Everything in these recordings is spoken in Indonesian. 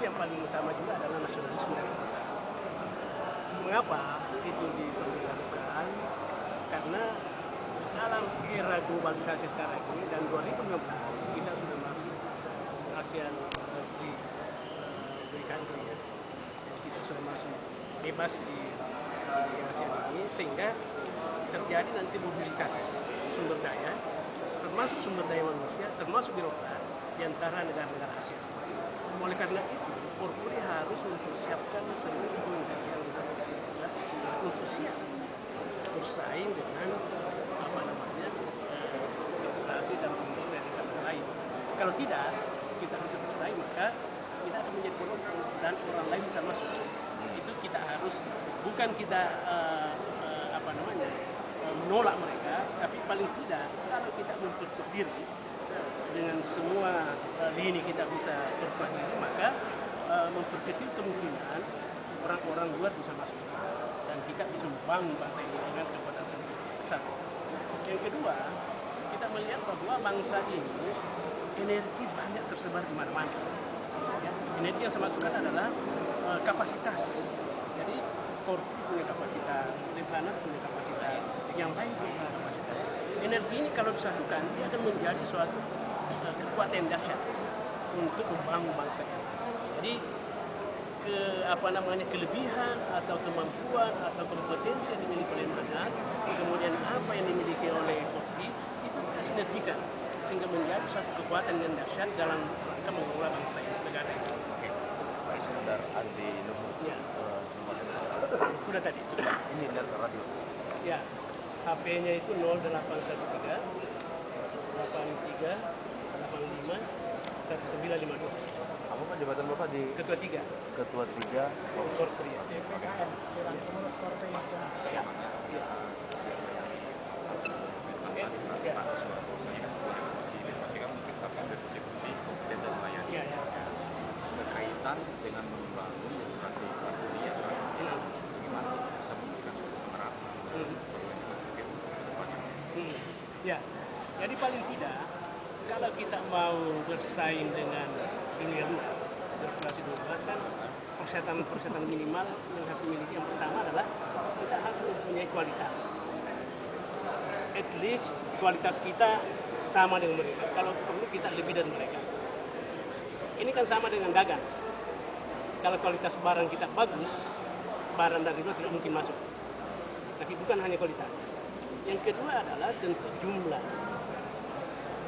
yang paling utama juga adalah nasionalisme dan kebangsaan. Mengapa itu diperlukan? Karena dalam era globalisasi sekarang ini dan 2016 kita sudah masuk ASEAN free country ya. Kita sudah masuk bebas di ASEAN ini, sehingga terjadi nanti mobilitas sumber daya, termasuk sumber daya manusia, termasuk birokrat di antara negara-negara ASEAN. Oleh karena itu, Polri harus mempersiapkan seluruh kementerian untuk siap bersaing dengan birokrasi dan pemimpin dari negara lain. Kalau tidak, kita bisa bersaing, maka kita akan menjadi penonton dan orang lain bisa masuk. Itu kita harus, bukan kita menolak mereka, tapi paling tidak kalau kita memperkuat diri dengan semua lini kita bisa berkuat diri, maka memperkecil kemungkinan orang-orang luar bisa masuk dan kita bisa membangun bangsa ini dengan kekuatan sendiri. Satu. Yang kedua, kita melihat bahwa bangsa ini energi banyak tersebar di mana-mana. Ya, energi yang saya maksudkan adalah kapasitas. Jadi Polri punya kapasitas, Lemhanas punya kapasitas, yang lain punya kapasitas. Energi ini kalau disatukan, dia akan menjadi suatu kekuatan yang dahsyat untuk membangun bangsa ini. Jadi kelebihan atau kemampuan atau kompetensi yang dimiliki oleh Lemhanas, kemudian apa yang dimiliki oleh Polri, itu kita sinergikan sehingga menjadi suatu kekuatan yang dahsyat dalam rangka mengelola bangsa ini, negara ini. Oke, Pak Iskandar Andi Nuhur. Ya. Sudah tadi. Ini dari radio. Ya, HP-nya itu 0813 83 85 1952. Apa Pak jabatan Bapak di Ketua 3. Ketua 3 Korpri. DPKN, Dewan Pengurus Partai Nasional. Ya. Berkaitan dengan membangun demokrasi kelas dunia, bagaimana bisa memberikan suatu penerapan organisasi ke depannya? Ya, jadi paling tidak kalau kita mau bersaing dengan dunia luar, birokrasi luar, kan persyaratan minimal yang harus dimiliki yang pertama adalah kita harus mempunyai kualitas. At least kualitas kita sama dengan mereka. Kalau perlu kita lebih dari mereka. Ini kan sama dengan dagang. Kalau kualitas barang kita bagus, barang dari luar tidak mungkin masuk. Tapi bukan hanya kualitas. Yang kedua adalah tentu jumlah.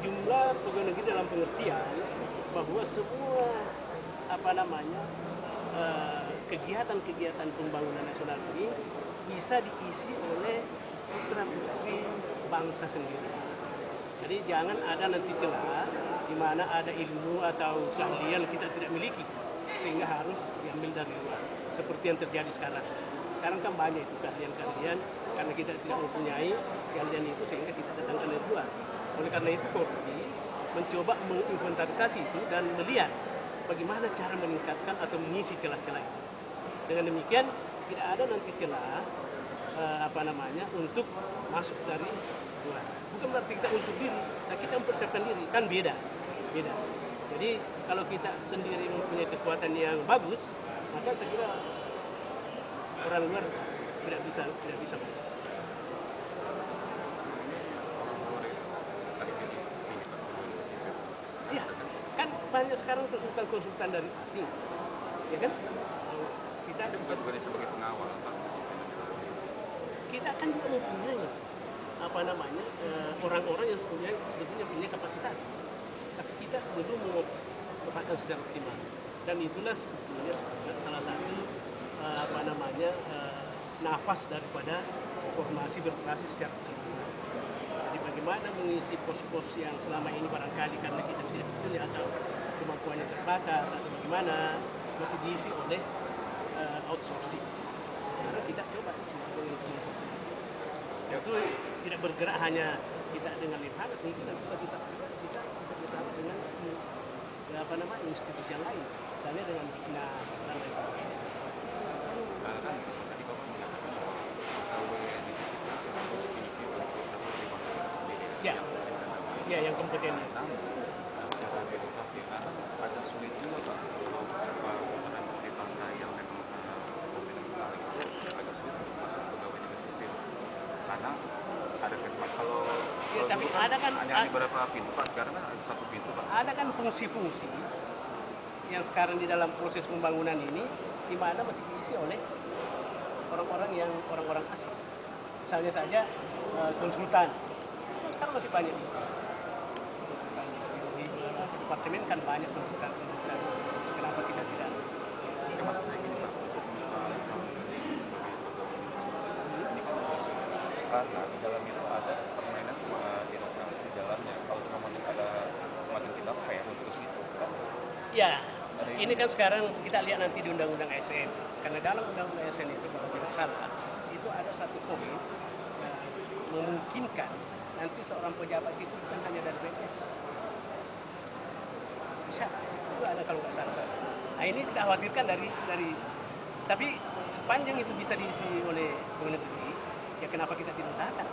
Jumlah pegawai negeri dalam pengertian bahwa semua kegiatan-kegiatan pembangunan nasional ini bisa diisi oleh putra-putri bangsa sendiri. Jadi jangan ada nanti celah di mana ada ilmu atau keahlian kita tidak miliki sehingga harus diambil dari luar. Seperti yang terjadi sekarang. Sekarang kan banyak itu keahlian-keahlian karena kita tidak mempunyai keahlian itu sehingga kita datangkan dari luar. Oleh karena itu Polri mencoba menginventarisasi itu dan melihat bagaimana cara meningkatkan atau mengisi celah-celah itu. Dengan demikian tidak ada nanti celah untuk masuk dari luar. Bukan berarti kita untuk diri, nah kita mempersiapkan diri, kan beda. Jadi kalau kita sendiri mempunyai kekuatan yang bagus, maka saya kira orang luar tidak bisa masuk. Iya, kan banyak sekarang konsultan dari asing, ya kan? Kita bukan sebagai pengawal, Pak. Kita kan juga mempunyai orang-orang yang sebetulnya punya kapasitas, tapi kita belum mengoptimalkan secara optimal. Dan itulah sebetulnya salah satu nafas daripada formasi birokrasi secara keseluruhan. Jadi bagaimana mengisi pos-pos yang selama ini barangkali karena kita tidak betul atau kemampuannya terbatas atau bagaimana masih diisi oleh outsourcing. Karena kita coba isi dengan outsourcing. Itu tidak bergerak hanya kita dengan Lemhanas, mungkin kita bisa bersama dengan institusi yang lain, misalnya dengan BINA dan lain sebagainya. Kan tadi Bapak mengatakan bahwa KW di kita harus diisi oleh putra-putri bangsa kita sendiri. Ya, yang kompeten. Namun, secara birokrasi kan agak sulit juga Pak kalau beberapa Tapi ada kan hanya beberapa pintu Pak, sekarang kan ada satu pintu Pak. ada kan fungsi-fungsi yang sekarang di dalam proses pembangunan ini di mana masih diisi oleh orang-orang asing. Misalnya saja konsultan, sekarang masih banyak di departemen kan banyak konsultan. Kenapa kita tidak? Ya maksudnya gini Pak, untuk sebagai pegawai ini kan karena di dalam itu ada permainan birokrasi di dalamnya. Kalau namanya ada semakin kita fair untuk ke situ kan. Ya, ini kan sekarang kita lihat nanti di Undang-Undang ASN. Karena dalam Undang-Undang ASN itu kalau tidak salah, itu ada satu poin yang memungkinkan nanti seorang pejabat itu bukan hanya dari PNS. Bisa, itu ada kalau nggak salah. Nah ini kita khawatirkan dari tapi sepanjang itu bisa diisi oleh Kementerian Negeri, ya kenapa kita tidak usahakan?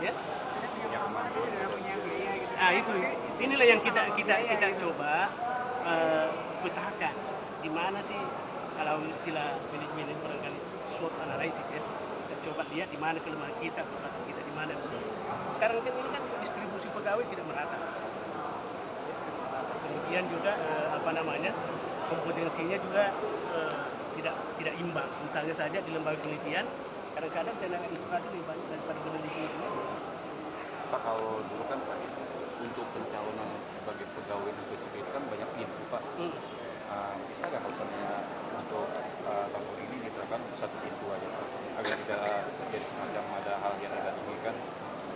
Ya? Nah itu, inilah yang kita coba petakan. Di mana sih kalau istilah manajemen itu barangkali SWOT analysis ya. Kita coba lihat di mana kelemahan kita, kekuatan kita di mana. Sekarang kan ini kan distribusi pegawai tidak merata. Kemudian juga kompetensinya juga tidak imbang. Misalnya saja di lembaga penelitian kadang-kadang tenaga edukasi lebih banyak daripada peneliti itu. Pak, kalau dulu kan Pak, untuk pencalonan sebagai pegawai negeri sipil kan banyak pintu Pak. Bisa nggak kalau misalnya untuk tahun ini diterapkan untuk satu pintu aja Pak, agar tidak terjadi semacam ada hal yang tidak diinginkan?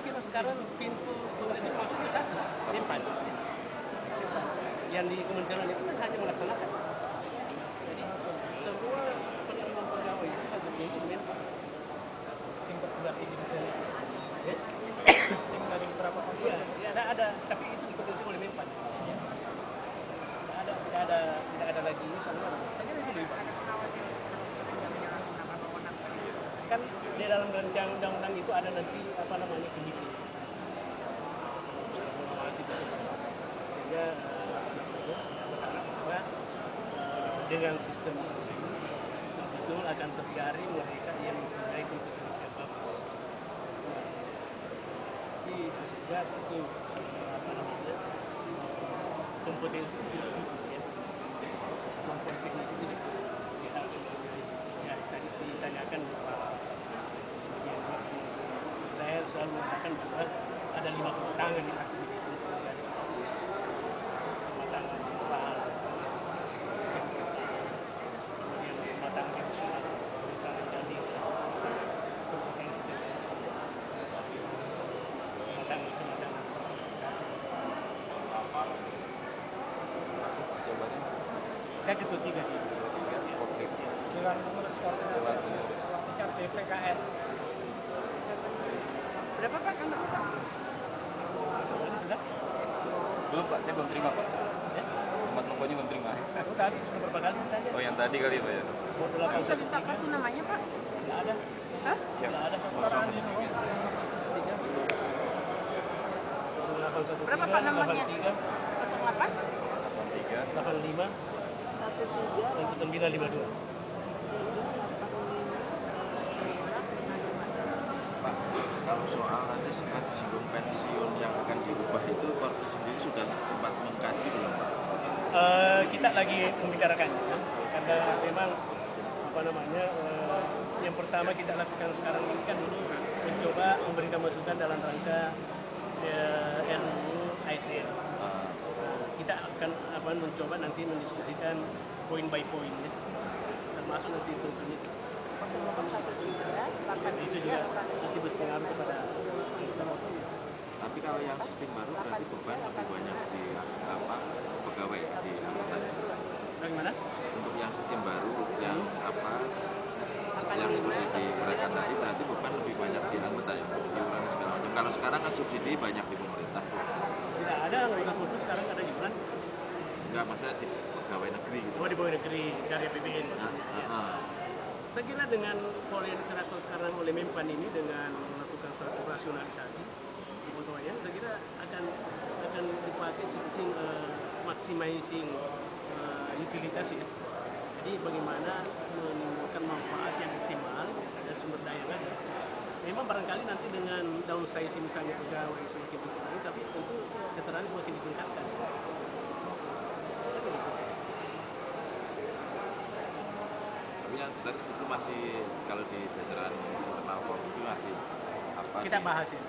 Kita sekarang pintu untuk masuk ke satu, Menpan. Yang di kementerian itu kan hanya melaksanakan. Jadi semua penerimaan pegawai itu satu pintu Menpan. Tingkat berarti di Menpan. Ya? Tim dari beberapa Iya, konsultan. ya, ada, tapi itu dipegang oleh Menpan. Tidak ada lagi ini karena saya kira itu lebih bagus. Kan di dalam rancangan undang-undang itu ada nanti komisi. Mengawasi tersebut. Sehingga berharap bahwa dengan sistem itu betul akan terjaring mereka yang mempunyai kompetensi yang bagus. Jadi juga itu kompetensi itu ya. Kemampuan teknis itu ya tadi ditanyakan saya selalu mengatakan bahwa ada 5 kematangan di akhir itu. Kematangan moral, kemudian kematangan emosional, kematangan jadi kompetensi kematangan saya ketua 3 di Dewan Pengurus Koordinasi tingkat BPKN. Berapa Pak kan? Belum Pak, saya belum terima Pak. Sempat pokoknya belum terima. Aku tadi sudah berapa kali ditanya. Oh yang tadi kali Pak ya? Nggak bisa minta kartu namanya Pak? Nggak ada. Hah? Yang Nggak ada. 0813. Berapa Pak nomornya? 83 08 85 13 952. Pak, kalau soal tadi sempat disinggung pensiun yang akan dirubah itu Korpi sendiri sudah sempat mengkaji belum Pak? Kita lagi membicarakannya ya. Karena memang yang pertama kita lakukan sekarang ini kan dulu mencoba memberikan masukan dalam rangka RUU ASN. Kita akan mencoba nanti mendiskusikan poin by poin ya. Termasuk nanti pensiun itu. 0813 Itu juga nanti berpengaruh kepada anggota Korpi. Tapi kalau yang sistem baru berarti beban lebih banyak di pegawai di anggota. Bagaimana? Untuk yang sistem baru yang yang seperti diserahkan tadi berarti beban lebih banyak di anggota ya, iuran segala macam. Kalau sekarang kan subsidi banyak di pemerintah. Tidak ada anggota Korpi sekarang ada iuran. Enggak, maksudnya di pegawai negeri gitu. Oh, di pegawai negeri dari APBN maksudnya. Ya. Saya kira dengan pola yang diterapkan sekarang oleh Menpan ini dengan melakukan suatu rasionalisasi kepegawaian, saya kira akan dipakai sistem maximizing utilitas ya. Jadi bagaimana menimbulkan manfaat yang optimal dan sumber daya yang ada. Memang barangkali nanti dengan downsizing misalnya pegawai semakin dikurangi, tapi tentu keterangan semakin ditingkatkan. Tapi yang jelas itu masih kalau di jajaran internal Polri itu masih apa? Kita bahas ya.